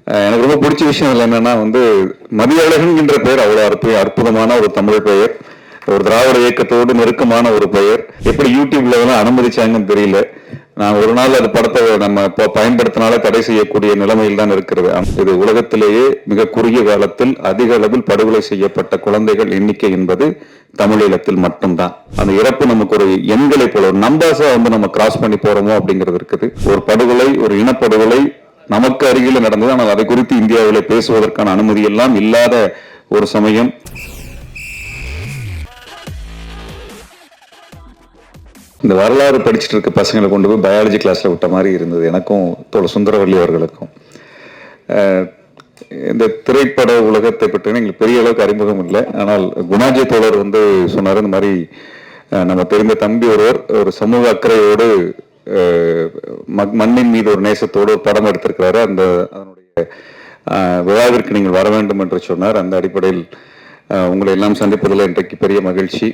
எனக்கு ரொம்ப பிடிச்ச விஷயம் என்னன்னா மதியழகன் என்ற பெயர் அவ்வளவு அற்புதமான ஒரு தமிழ் பெயர். ஒரு திராவிட இயக்கத்தோடு நெருக்கமான ஒரு பெயர். எப்படி யூடியூப்ல அனுமதிச்சாங்கன்னு தெரியல. நான் ஒரு நாள் அது படத்தை நம்ம பயன்படுத்தினாலே தடை செய்யக்கூடிய நிலைமையில் தான் இருக்கிறது. இது உலகத்திலேயே மிக குறுகிய காலத்தில் அதிக அளவில் படுகொலை செய்யப்பட்ட குழந்தைகள் எண்ணிக்கை என்பது தமிழீழத்தில் மட்டும்தான். அந்த இறப்பு நமக்கு ஒரு எண்களை போல ஒரு நம்பர்ஸா நம்ம கிராஸ் பண்ணி போறோமோ அப்படிங்கிறது இருக்குது. ஒரு படுகொலை, ஒரு இனப்படுகொலை நமக்கு அருகில் நடந்தது. ஆனால் அதை குறித்து இந்தியாவில் பேசுவதற்கான அனுமதி எல்லாம் இல்லாத ஒரு சமயம். இந்த வரலாறு படிச்சுட்டு இருக்க பசங்களை கொண்டு போய் பயாலஜி கிளாஸ்ல விட்ட மாதிரி இருந்தது எனக்கும் தோழர் சுந்தரவல்லி அவர்களுக்கும். இந்த திரைப்பட உலகத்தை பற்றி எங்களுக்கு பெரிய அளவுக்கு அறிமுகம் இல்லை. ஆனால் குணாஜி தோழர் சொன்னார், இந்த மாதிரி நம்ம தெரிந்த தம்பி ஒருவர் ஒரு சமூக அக்கறையோடு மண்ணின் மீது ஒரு நேசத்தோடு ஒரு படம் எடுத்திருக்கிறாரு. அதனுடைய விழாவிற்கு நீங்கள் வர வேண்டும் என்று சொன்னார். அந்த அடிப்படையில் உங்களை எல்லாம் சந்திப்பதில் இன்றைக்கு பெரிய மகிழ்ச்சி.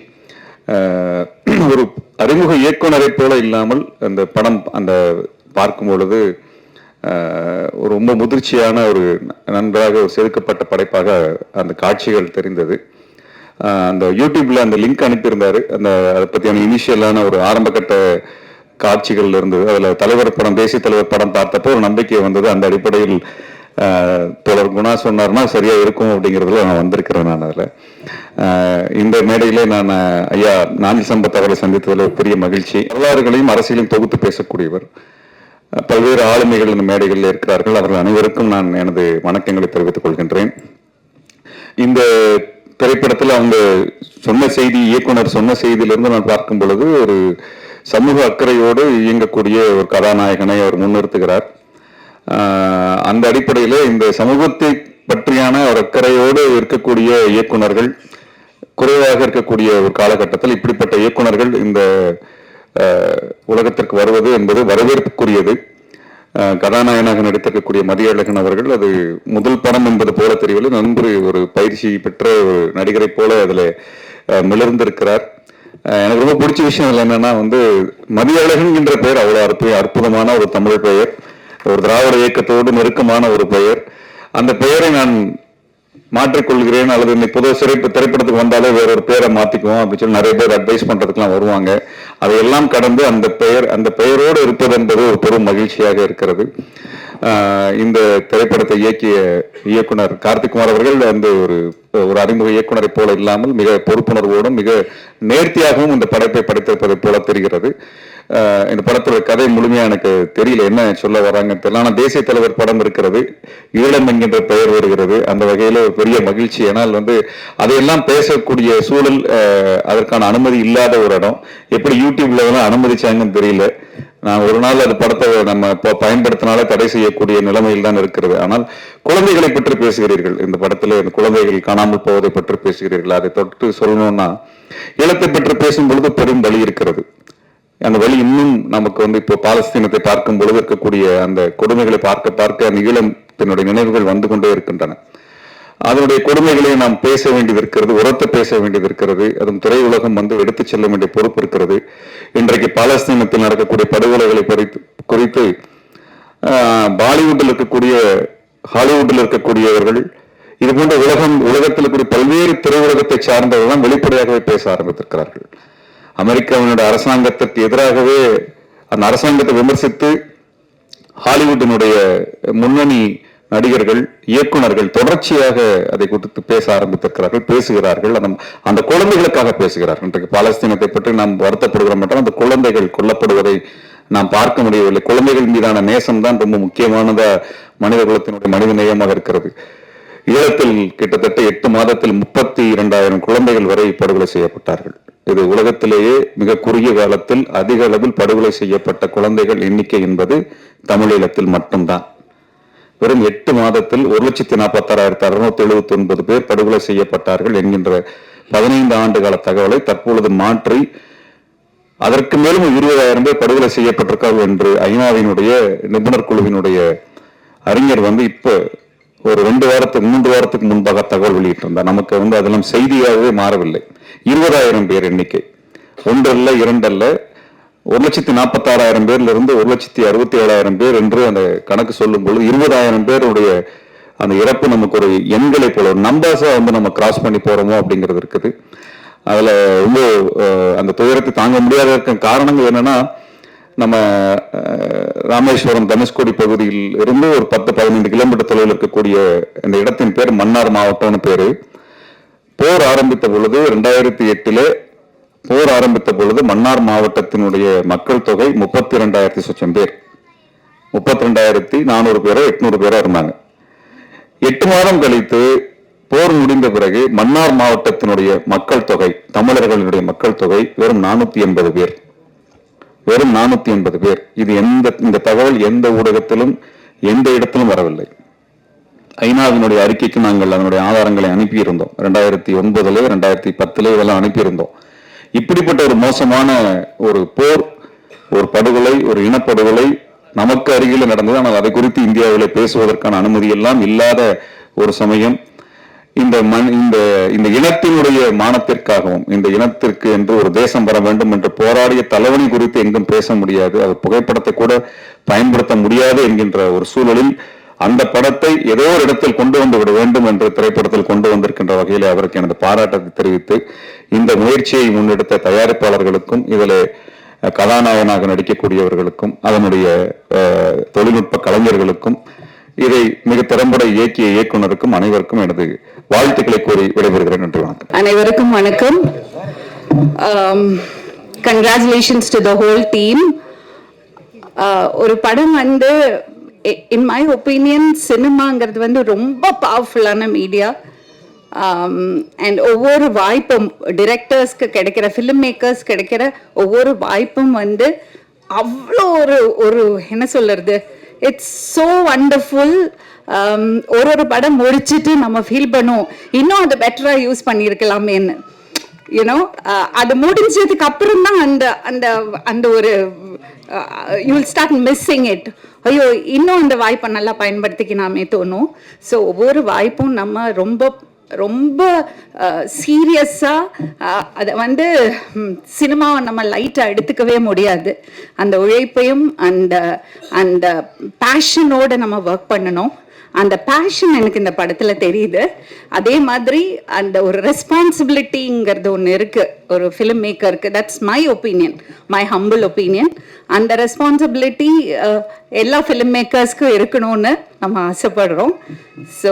ஒரு அறிமுக இயக்குனரை போல இல்லாமல் அந்த படம் பார்க்கும் பொழுது ரொம்ப முதிர்ச்சியான ஒரு நன்றாக ஒரு செதுக்கப்பட்ட படைப்பாக அந்த காட்சிகள் தெரிந்தது. அந்த யூடியூப்ல அந்த லிங்க் அனுப்பியிருந்தாரு. அதை பற்றியான இனிஷியலான ஒரு ஆரம்ப கட்ட காட்சிகள் இருந்தது. அதுல தலைவர் படம், தேசிய தலைவர் படம் பார்த்தப்போ ஒரு நம்பிக்கை வந்தது. அந்த அடிப்படையில் தோழர் குணா சொன்னார்னா சரியா இருக்கும் அப்படிங்கிறதுல நான் வந்திருக்கிறேன். நான் அதில் இந்த மேடையிலே நான் ஐயா நாஞ்சில் சம்பத் அவரை சந்தித்ததில் ஒரு பெரிய மகிழ்ச்சி. வரலாறுகளையும் அரசியலையும் தொகுத்து பேசக்கூடியவர். பல்வேறு ஆளுமைகள் இந்த மேடைகளில் இருக்கிறார்கள். அவர்கள் அனைவருக்கும் நான் எனது வணக்கங்களை தெரிவித்துக் கொள்கின்றேன். இந்த திரைப்படத்தில் அவங்க சொன்ன செய்தி, இயக்குனர் சொன்ன செய்தியிலிருந்து நான் பார்க்கும் பொழுது ஒரு சமூக அக்கறையோடு இயங்கக்கூடிய ஒரு கதாநாயகனை அவர் முன்னிறுத்துகிறார். அந்த அடிப்படையில் இந்த சமூகத்தை பற்றியான ஒரு அக்கறையோடு இருக்கக்கூடிய இயக்குனர்கள் குறைவாக இருக்கக்கூடிய ஒரு காலகட்டத்தில் இப்படிப்பட்ட இயக்குனர்கள் இந்த உலகத்திற்கு வருவது என்பது வரவேற்புக்குரியது. கதாநாயகனாக நடித்திருக்கக்கூடிய மதியழகன் அவர்கள் அது முதல் படம் என்பது போல தெரியவில்லை. நன்கு ஒரு பயிற்சி பெற்ற ஒரு நடிகரை போல அதில் மிளர்ந்திருக்கிறார். எனக்கு ரொம்ப பிடிச்ச விஷயம் என்னன்னா மதியழகன் என்ற பெயர் அவ்வளவு அற்புதமான ஒரு தமிழ் பெயர். ஒரு திராவிட இயக்கத்தோடு நெருக்கமான ஒரு பெயர். அந்த பெயரை நான் மாற்றிக்கொள்கிறேன், அல்லது இன்னைக்கு புது திரைப்படத்துக்கு வந்தாலே வேற ஒரு பெயரை மாத்திக்குவோம் அப்படின்னு சொல்லி நிறைய பேர் அட்வைஸ் பண்றதுக்கெல்லாம் வருவாங்க. அதையெல்லாம் கடந்து அந்த பெயரோடு இருப்பது என்பது ஒரு பெரும் மகிழ்ச்சியாக இருக்கிறது. இந்த திரைப்படத்தை இயக்கிய இயக்குனர் கார்த்திக்குமார் அவர்கள் ஒரு அறிமுக இயக்குனரை போல இல்லாமல் மிக பொறுப்புணர்வோடும் மிக நேர்த்தியாகவும் இந்த படைப்பை படைத்திருப்பதை போல தெரிகிறது. இந்த படத்தோட கதை முழுமையா எனக்கு தெரியல, என்ன சொல்ல வராங்க தெரியல. ஆனால் தேசிய தலைவர் படம் இருக்கிறது, ஈழம் என்கின்ற பெயர் வருகிறது. அந்த வகையில ஒரு பெரிய மகிழ்ச்சி. ஆனால் அதையெல்லாம் பேசக்கூடிய சூழல், அதற்கான அனுமதி இல்லாத ஒரு இடம். எப்படி யூடியூப்ல அனுமதிச்சாங்கன்னு தெரியல. நான் ஒரு நாள் அது படத்தை நம்ம பயன்படுத்தினாலே தடை செய்யக்கூடிய நிலைமையில் தான் இருக்கிறது. ஆனால் குழந்தைகளை பற்றி பேசுகிறீர்கள். இந்த படத்துல குழந்தைகள் காணாமல் போவதை பற்றி பேசுகிறீர்கள். அதை தொட்டு சொல்லணும்னா ஈழத்தை பற்றி பேசும் பொழுது பெரும் வழி இருக்கிறது. அந்த வழி இன்னும் நமக்கு இப்போ பாலஸ்தீனத்தை பார்க்கும் பொழுது இருக்கக்கூடிய அந்த கொடுமைகளை பார்க்க பார்க்க அந்த ஈழத்தினுடைய நினைவுகள் வந்து கொண்டே இருக்கின்றன. அதனுடைய கொடுமைகளை நாம் பேச வேண்டியது இருக்கிறது, உரத்த பேச வேண்டியது இருக்கிறது. அதுவும் திரையுலகம் எடுத்து செல்ல வேண்டிய பொறுப்பு இருக்கிறது. இன்றைக்கு பாலஸ்தீனத்தில் நடக்கக்கூடிய படுகொலைகளை குறித்து பாலிவுட்டில் இருக்கக்கூடிய, ஹாலிவுட்டில் இருக்கக்கூடியவர்கள், இது போன்ற உலகத்தில் இருக்கக்கூடிய பல்வேறு திரையுலகத்தை சார்ந்தவர்கள் வெளிப்படையாகவே பேச ஆரம்பித்திருக்கிறார்கள். அமெரிக்காவினுடைய அரசாங்கத்திற்கு எதிராகவே அந்த அரசாங்கத்தை விமர்சித்து ஹாலிவுட்டினுடைய முன்னணி நடிகர்கள், இயக்குனர்கள் தொடர்ச்சியாக அதை குறித்து பேச ஆரம்பித்திருக்கிறார்கள், பேசுகிறார்கள். அந்த குழந்தைகளுக்காக பேசுகிறார்கள். இன்றைக்கு பாலஸ்தீனத்தை பற்றி நாம் வருத்தப்படுகிறோம் என்றால் அந்த குழந்தைகள் கொல்லப்படுவதை நாம் பார்க்க முடியவில்லை. குழந்தைகள் மீதான நேசம் தான் ரொம்ப முக்கியமானதா மனித குலத்தினுடைய மனித நேயமாக இருக்கிறது. ஈழத்தில் கிட்டத்தட்ட 8 மாதத்தில் 32,000 குழந்தைகள் வரை படுகொலை செய்யப்பட்டார்கள். இது உலகத்திலேயே மிக குறுகிய காலத்தில் அதிக அளவில் படுகொலை செய்யப்பட்ட குழந்தைகள் எண்ணிக்கை என்பது தமிழீழத்தில் மட்டும்தான். வெறும் 8 மாதத்தில் 146,679 பேர் படுகொலை செய்யப்பட்டார்கள் என்கின்ற 15 ஆண்டு கால தகவலை தற்பொழுது மாற்றி அதற்கு மேலும் 20,000 பேர் படுகொலை செய்யப்பட்டிருக்கார்கள் என்று ஐநாவினுடைய நிபுணர் குழுவினுடைய அறிஞர் இப்ப ஒரு 3 வாரத்துக்கு முன்பாக தகவல் வெளியிட்டிருந்தார். நமக்கு அதெல்லாம் செய்தியாகவே மாறவில்லை. 20,000 பேர் எண்ணிக்கை. 1 அல்ல 2 அல்ல, 1,46,000 பேர்ல இருந்து 1,67,000 பேர் என்று அந்த கணக்கு சொல்லும் பொழுது 20,000 பேருடைய அந்த இறப்பு நமக்கு ஒரு எண்களை போல ஒரு நம்பர்ஸா வந்து நம்ம கிராஸ் பண்ணி போறோமோ அப்படிங்கிறது இருக்குது. அதுல ரொம்ப அந்த துயரத்தை தாங்க முடியாத காரணங்கள் என்னன்னா, நம்ம ராமேஸ்வரம் தனுஷ்கோடி பகுதியில் இருந்து ஒரு 10-15 கிலோமீட்டர் தொலைவில் இருக்கக்கூடிய இந்த இடத்தின் பேர் மன்னார் மாவட்டம்னு பேரு. போர் ஆரம்பித்த பொழுது 2008 போர் ஆரம்பித்த பொழுது மன்னார் மாவட்டத்தினுடைய மக்கள் தொகை 32,000 சொச்சம் பேர், 32,400 பேரோ 800 பேரோ இருந்தாங்க. 8 மாதம் கழித்து போர் முடிந்த பிறகு மன்னார் மாவட்டத்தினுடைய மக்கள் தொகை, தமிழர்களுடைய மக்கள் தொகை வெறும் 480 பேர், வெறும் 480 பேர். இது இந்த தகவல் எந்த ஊடகத்திலும் எந்த இடத்திலும் வரவில்லை. ஐநாவினுடைய அறிக்கைக்கு நாங்கள் அதனுடைய ஆதாரங்களை அனுப்பியிருந்தோம். 2009 2010 இதெல்லாம் அனுப்பியிருந்தோம். இப்படிப்பட்ட ஒரு மோசமான ஒரு போர், ஒரு படுகொலை, ஒரு இனப்படுகொலை நமக்கு அருகில் நடந்தது. ஆனால் அதை குறித்து இந்தியாவில் பேசுவதற்கான அனுமதி எல்லாம் இல்லாத ஒரு சமயம் இந்த இனத்தினுடைய மானத்திற்காகவும் இந்த இனத்திற்கு என்று ஒரு தேசம் வர வேண்டும் என்று போராடிய தலைவனை குறித்து எங்கும் பேச முடியாது, அவர் புகைப்படத்தை கூட பயன்படுத்த முடியாது என்கின்ற ஒரு சூழலில் அந்த படத்தை ஏதோ ஒரு இடத்தில் கொண்டு வந்து விட வேண்டும் என்று திரைப்படத்தில் கொண்டு வந்திருக்கின்ற வகையில் அவருக்கு எனது பாராட்டத்தை தெரிவித்து, இந்த முயற்சியை முன்னெடுத்த தயாரிப்பாளர்களுக்கும் இதில் கதாநாயகனாக நடிக்கக்கூடியவர்களுக்கும் அதனுடைய தொழில்நுட்ப கலைஞர்களுக்கும் இதை மிக திறம்பட இயக்கிய இயக்குனருக்கும் அனைவருக்கும் எனது வாழ்த்துக்களை கூறி விடைபெறுகிறேன். நன்றி, வணக்கம். அனைவருக்கும் வணக்கம். Congratulations to the whole team. ஒரு படம் வந்து in my opinion சினிமாங்கிறது வந்து ரொம்ப பவர்ஃபுல்லான மீடியா. அண்ட் ஒவ்வொரு வாய்ப்பும் டிரெக்டர்ஸ்க்கு கிடைக்கிற, ஃபிலிம் மேக்கர்ஸ் கிடைக்கிற ஒவ்வொரு வாய்ப்பும் வந்து அவ்வளோ ஒரு என்ன சொல்றது, இட்ஸ் ஸோ வண்டர்ஃபுல். ஒரு படம் முடிச்சுட்டு நம்ம ஃபீல் பண்ணுவோம் இன்னும் அதை பெட்டராக யூஸ் பண்ணியிருக்கலாமேன்னு. யூனோ அது முடிஞ்சதுக்கு அப்புறம் தான் அந்த அந்த அந்த ஒரு you will start missing it. ஐயோ, இன்னும் அந்த வாய்ப்பை நல்லா பயன்படுத்திக்கலாமே தோணும். ஸோ ஒவ்வொரு வாய்ப்பும் நம்ம ரொம்ப ரொம்ப சீரியஸாக அதை வந்து சினிமாவை நம்ம லைட்டாக எடுத்துக்கவே முடியாது. அந்த உழைப்பையும் அந்த அந்த பேஷனோடு நம்ம ஒர்க் பண்ணணும். அந்த பேஷன் எனக்கு இந்த படத்தில் தெரியுது. அதே மாதிரி அந்த ஒரு ரெஸ்பான்சிபிலிட்டிங்கிறது ஒன்று இருக்குது ஒரு ஃபிலிம் மேக்கருக்கு. That's my opinion, my humble opinion. அந்த ரெஸ்பான்சிபிலிட்டி எல்லா ஃபிலிம் மேக்கர்ஸ்க்கும் இருக்கணும்னு நம்ம ஆசைப்படுறோம். So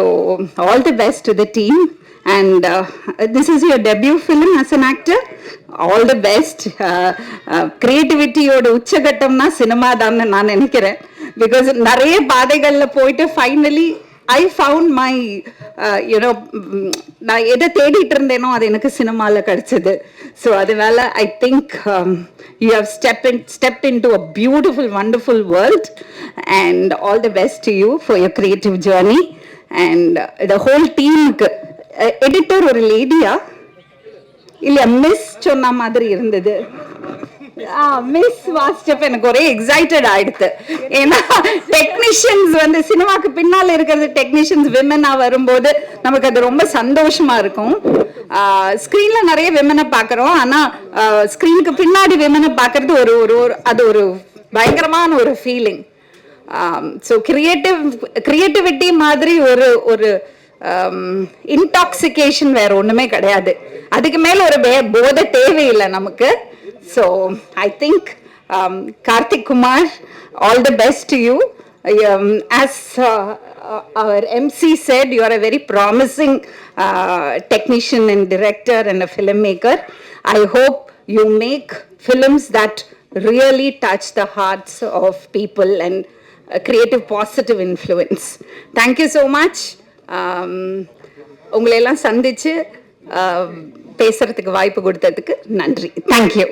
all the best to the team. And this is your debut film as an actor. All the best. Creativity ஓட உச்சகட்டம்னா சினிமா தான் நான் நினைக்கிறேன். பிகாஸ் நிறைய பாதைகளில் போயிட்டு finally I found my you know, நான் எதை தேடிட்டு இருந்தேனோ அது எனக்கு சினிமாவில் கிடைச்சது. ஸோ அதனால I think you have stepped into a beautiful, wonderful world, and all the best to you for your creative journey. And the whole team. Editor ஒரு லேடியா இல்லையா, மிஸ் சொன்ன மாதிரி இருந்தது. மிஸ் வாசிச்சப்ப எனக்கு ஒரே எக்ஸைட்டட் ஆயிடுது. ஏன்னா டெக்னீஷியன்ஸ் வந்து சினிமாக்கு பின்னால் இருக்கிறது டெக்னீஷியன்ஸ் விமனா வரும்போது நமக்கு அது ரொம்ப சந்தோஷமா இருக்கும். ஸ்க்ரீன்ல நிறைய விமனை பார்க்குறோம், ஆனால் ஸ்க்ரீனுக்கு பின்னாடி விமனை பார்க்கறது அது ஒரு பயங்கரமான ஒரு ஃபீலிங். ஸோ கிரியேட்டிவிட்டி மாதிரி ஒரு இன்டாக்சிகேஷன் வேற ஒண்ணுமே கிடையாது. அதுக்கு மேல ஒரு போதை தேவையில்லை நமக்கு. So I think Karthik Kumar, all the best to you. As our MC said, you are a very promising technician and director and a filmmaker. I hope you make films that really touch the hearts of people and create a positive influence. Thank you so much. உங்களையெல்லாம் சந்திச்சு பேசுறதுக்கு வாய்ப்பு கொடுத்ததுக்கு நன்றி. Thank you.